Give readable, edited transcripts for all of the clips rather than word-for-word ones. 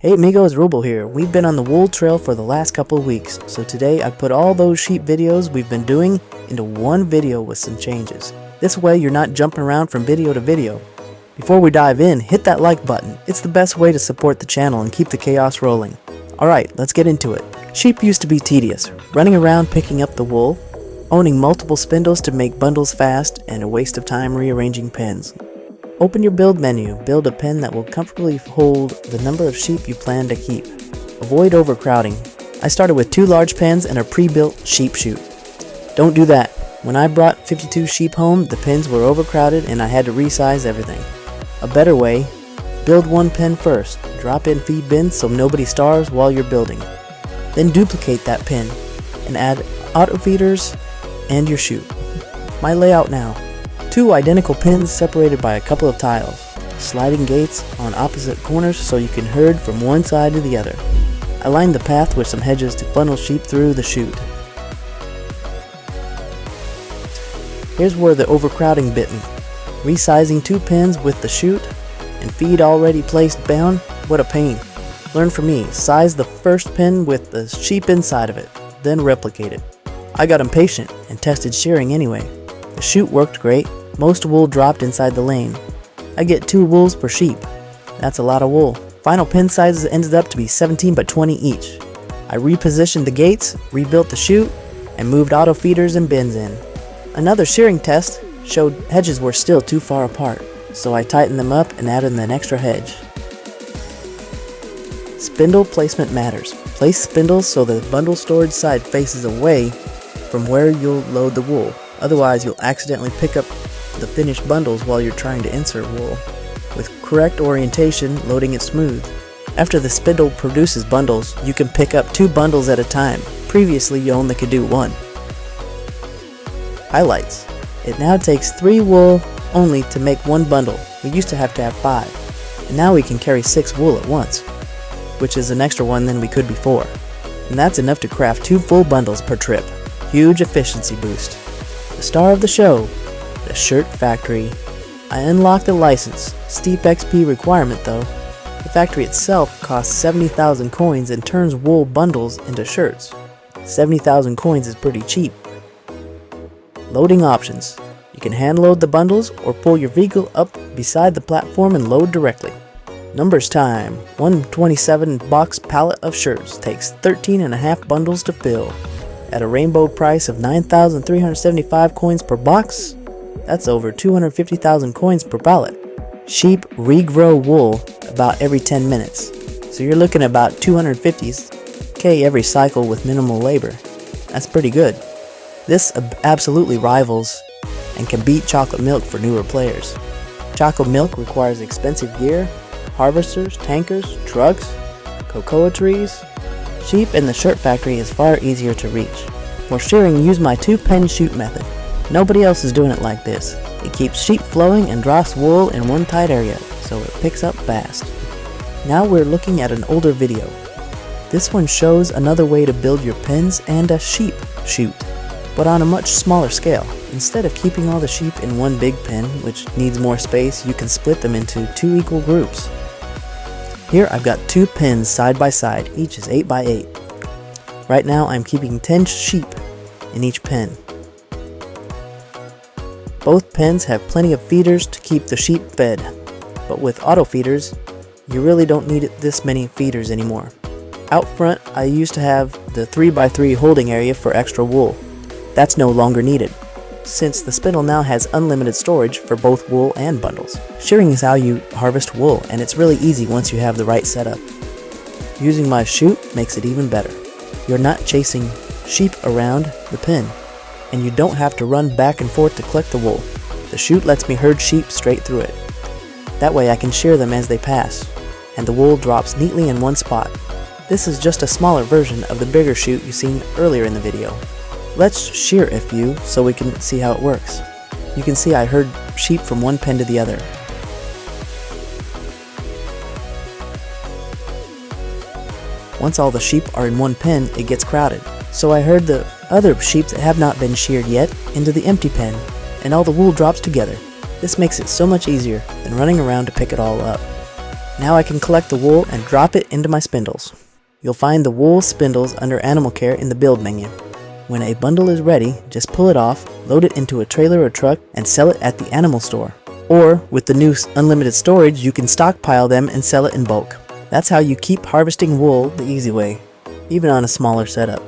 Hey amigos, Robo here. We've been on the wool trail for the last couple of weeks, so today I put all those sheep videos we've been doing into one video with some changes. This way you're not jumping around from video to video. Before we dive in, hit that like button. It's the best way to support the channel and keep the chaos rolling. Alright, let's get into it. Sheep used to be tedious, running around picking up the wool, owning multiple spindles to make bundles fast, and a waste of time rearranging pens. Open your build menu, build a pen that will comfortably hold the number of sheep you plan to keep. Avoid overcrowding. I started with 2 large pens and a pre-built sheep chute. Don't do that. When I brought 52 sheep home, the pens were overcrowded and I had to resize everything. A better way, build one pen first, drop in feed bins so nobody starves while you're building. Then duplicate that pen and add auto feeders and your chute. My layout now. 2 identical pins separated by a couple of tiles, sliding gates on opposite corners so you can herd from one side to the other. I lined the path with some hedges to funnel sheep through the chute. Here's where the overcrowding bit me. Resizing 2 pins with the chute and feed already placed down, what a pain. Learn from me, size the first pin with the sheep inside of it, then replicate it. I got impatient and tested shearing anyway. The chute worked great. Most wool dropped inside the lane. I get 2 wools per sheep. That's a lot of wool. Final pin sizes ended up to be 17 by 20 each. I repositioned the gates, rebuilt the chute, and moved auto feeders and bins in. Another shearing test showed hedges were still too far apart, so I tightened them up and added an extra hedge. Spindle placement matters. Place spindles so the bundle storage side faces away from where you'll load the wool. Otherwise, you'll accidentally pick up the finished bundles while you're trying to insert wool. With correct orientation, loading it smooth. After the spindle produces bundles, you can pick up 2 bundles at a time. Previously, you only could do 1. Highlights. It now takes 3 wool only to make 1 bundle. We used to have 5. And now we can carry 6 wool at once, which is an extra 1 than we could before. And that's enough to craft 2 full bundles per trip. Huge efficiency boost. The star of the show, the shirt factory. I unlocked the license, steep XP requirement though. The factory itself costs 70,000 coins and turns wool bundles into shirts. 70,000 coins is pretty cheap. Loading options. You can hand load the bundles or pull your vehicle up beside the platform and load directly. Numbers time. 127 box pallet of shirts takes 13.5 bundles to fill. At a rainbow price of 9,375 coins per box, that's over 250,000 coins per pallet. Sheep regrow wool about every 10 minutes, so you're looking at about 250k every cycle with minimal labor. That's pretty good. This absolutely rivals and can beat chocolate milk for newer players. Chocolate milk requires expensive gear, harvesters, tankers, trucks, cocoa trees. Sheep in the shirt factory is far easier to reach. For shearing, use my 2-pen chute method. Nobody else is doing it like this. It keeps sheep flowing and drops wool in one tight area, so it picks up fast. Now we're looking at an older video. This one shows another way to build your pens and a sheep chute, but on a much smaller scale. Instead of keeping all the sheep in one big pen, which needs more space, you can split them into 2 equal groups. Here I've got 2 pens side by side, each is 8 by 8. Right now I'm keeping 10 sheep in each pen. Both pens have plenty of feeders to keep the sheep fed, but with auto feeders, you really don't need this many feeders anymore. Out front, I used to have the 3x3 holding area for extra wool. That's no longer needed, since the spindle now has unlimited storage for both wool and bundles. Shearing is how you harvest wool, and it's really easy once you have the right setup. Using my chute makes it even better. You're not chasing sheep around the pen, and you don't have to run back and forth to collect the wool. The chute lets me herd sheep straight through it. That way I can shear them as they pass, and the wool drops neatly in one spot. This is just a smaller version of the bigger chute you seen earlier in the video. Let's shear a few so we can see how it works. You can see I herd sheep from one pen to the other. Once all the sheep are in one pen, it gets crowded. So I herd the other sheep that have not been sheared yet into the empty pen, and all the wool drops together. This makes it so much easier than running around to pick it all up. Now I can collect the wool and drop it into my spindles. You'll find the wool spindles under Animal Care in the Build menu. When a bundle is ready, just pull it off, load it into a trailer or truck, and sell it at the animal store. Or, with the new unlimited storage, you can stockpile them and sell it in bulk. That's how you keep harvesting wool the easy way, even on a smaller setup.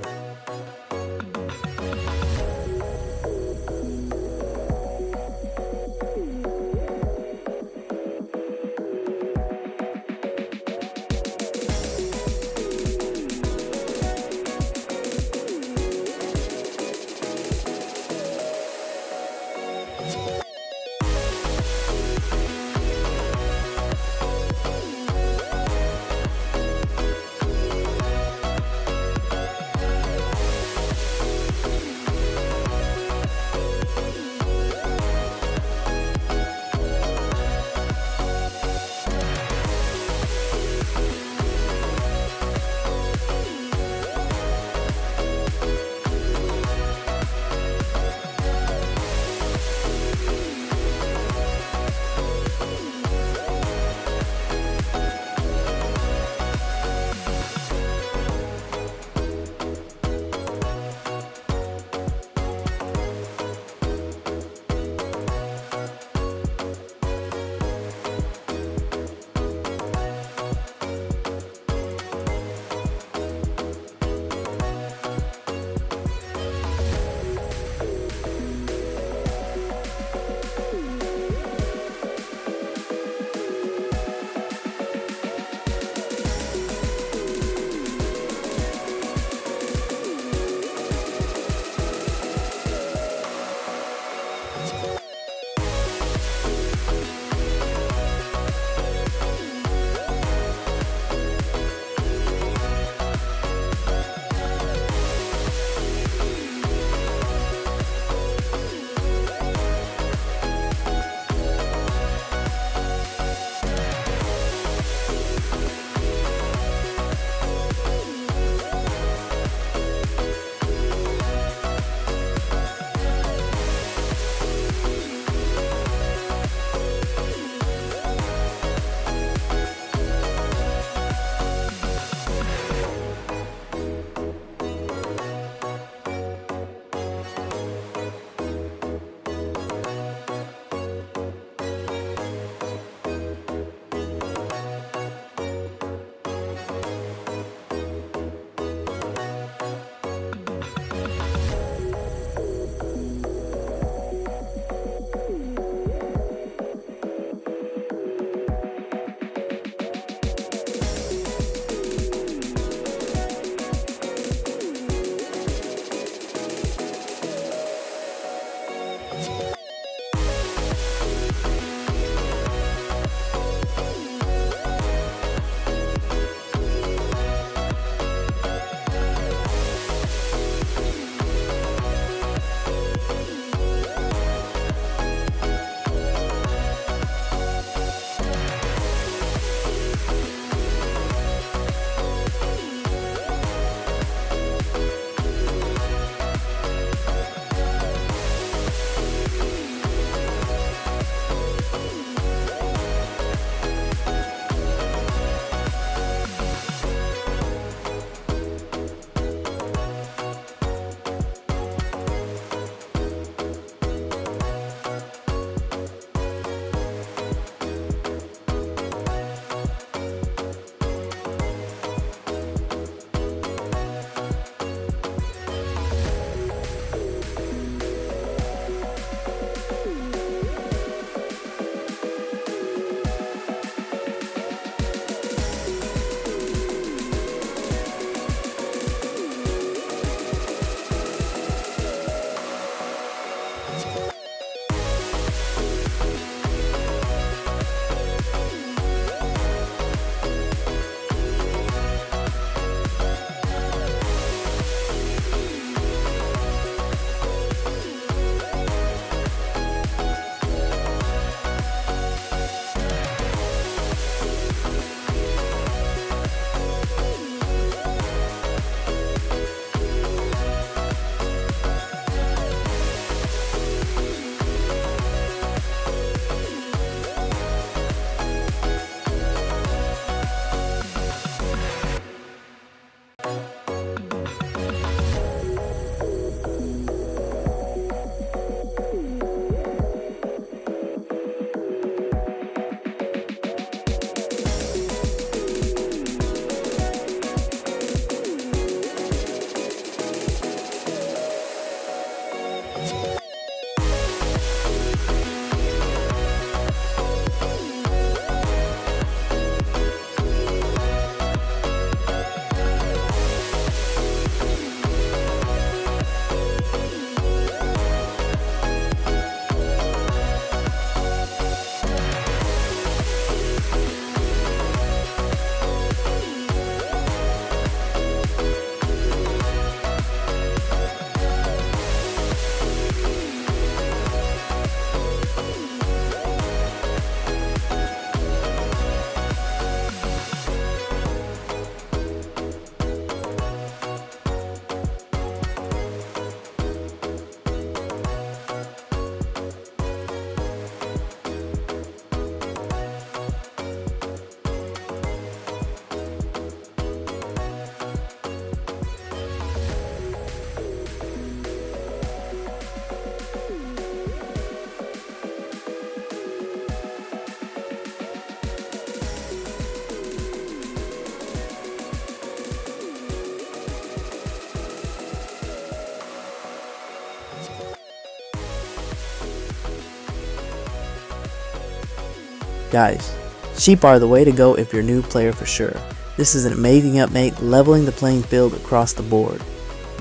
Guys, sheep are the way to go if you're a new player for sure. This is an amazing update, leveling the playing field across the board.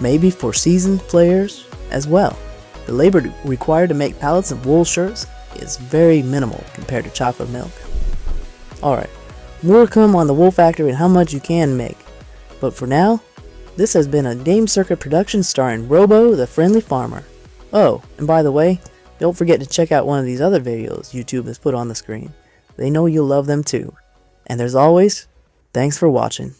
Maybe for seasoned players as well. The labor required to make pallets of wool shirts is very minimal compared to chocolate milk. Alright, more to come on the wool factory and how much you can make. But for now, this has been a GameCircuit production starring Robo the Friendly Farmer. Oh, and by the way, don't forget to check out one of these other videos YouTube has put on the screen. They know you'll love them too. And as always, thanks for watching.